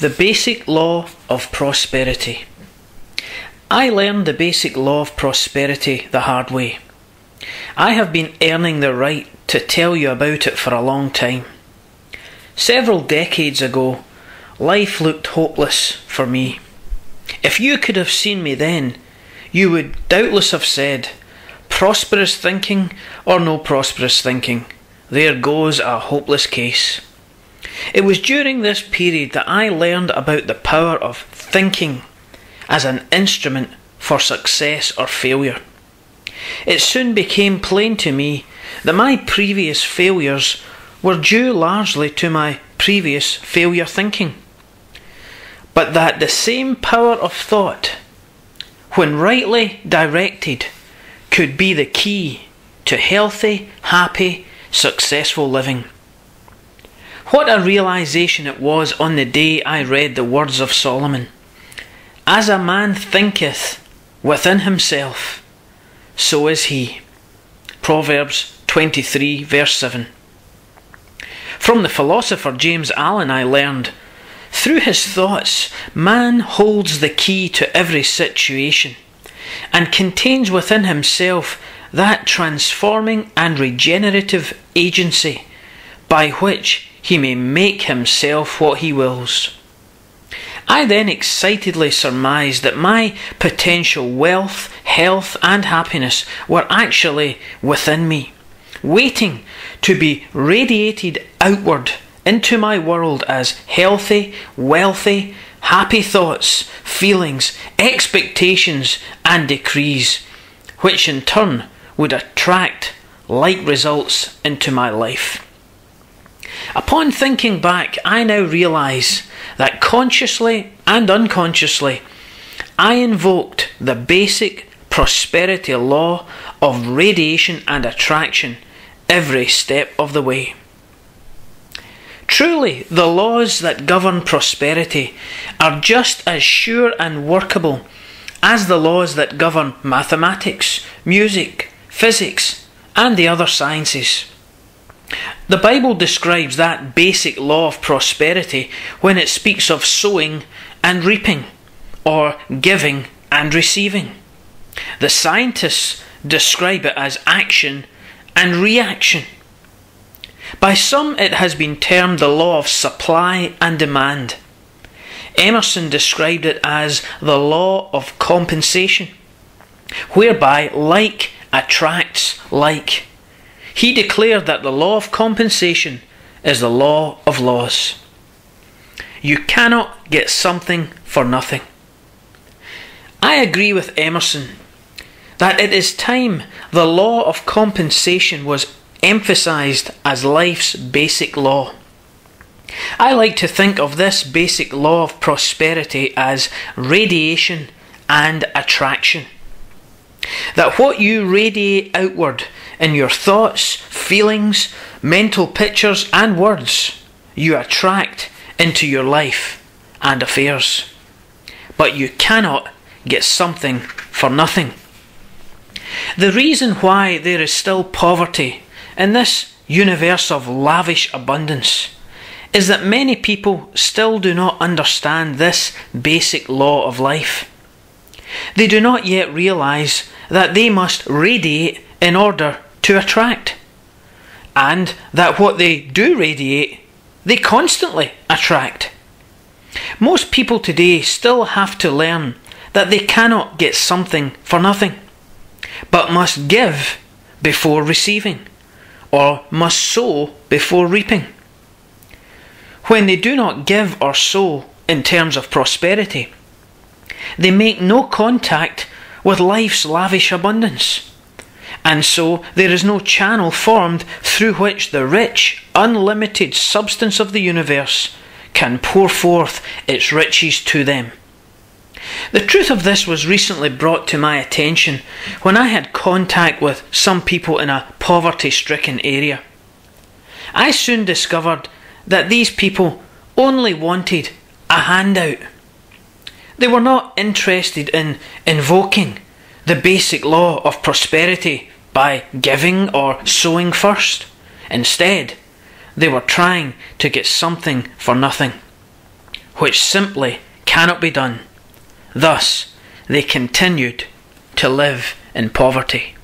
The basic law of prosperity. I learned the basic law of prosperity the hard way. I have been earning the right to tell you about it for a long time. Several decades ago, life looked hopeless for me. If you could have seen me then, you would doubtless have said, prosperous thinking or no prosperous thinking, there goes a hopeless case. It was during this period that I learned about the power of thinking as an instrument for success or failure. It soon became plain to me that my previous failures were due largely to my previous failure thinking, but that the same power of thought, when rightly directed, could be the key to healthy, happy, successful living. What a realization it was on the day I read the words of Solomon. As a man thinketh within himself, so is he. Proverbs 23 verse 7. From the philosopher James Allen I learned, through his thoughts, man holds the key to every situation and contains within himself that transforming and regenerative agency by which he may make himself what he wills. I then excitedly surmised that my potential wealth, health and happiness were actually within me, waiting to be radiated outward into my world as healthy, wealthy, happy thoughts, feelings, expectations and decrees, which in turn would attract like results into my life. Upon thinking back, I now realise that consciously and unconsciously, I invoked the basic prosperity law of radiation and attraction every step of the way. Truly, the laws that govern prosperity are just as sure and workable as the laws that govern mathematics, music, physics, and the other sciences. The Bible describes that basic law of prosperity when it speaks of sowing and reaping, or giving and receiving. The scientists describe it as action and reaction. By some it has been termed the law of supply and demand. Emerson described it as the law of compensation, whereby like attracts like. He declared that the law of compensation is the law of laws. You cannot get something for nothing. I agree with Emerson that it is time the law of compensation was emphasized as life's basic law. I like to think of this basic law of prosperity as radiation and attraction. That what you radiate outward in your thoughts, feelings, mental pictures and words, you attract into your life and affairs. But you cannot get something for nothing. The reason why there is still poverty in this universe of lavish abundance is that many people still do not understand this basic law of life. They do not yet realise that they must radiate in order to attract, and that what they do radiate, they constantly attract. Most people today still have to learn that they cannot get something for nothing, but must give before receiving, or must sow before reaping. When they do not give or sow in terms of prosperity, they make no contact with life's lavish abundance, and so there is no channel formed through which the rich, unlimited substance of the universe can pour forth its riches to them. The truth of this was recently brought to my attention when I had contact with some people in a poverty-stricken area. I soon discovered that these people only wanted a handout. They were not interested in invoking the basic law of prosperity by giving or sowing first. Instead, they were trying to get something for nothing. which simply cannot be done. Thus, they continued to live in poverty.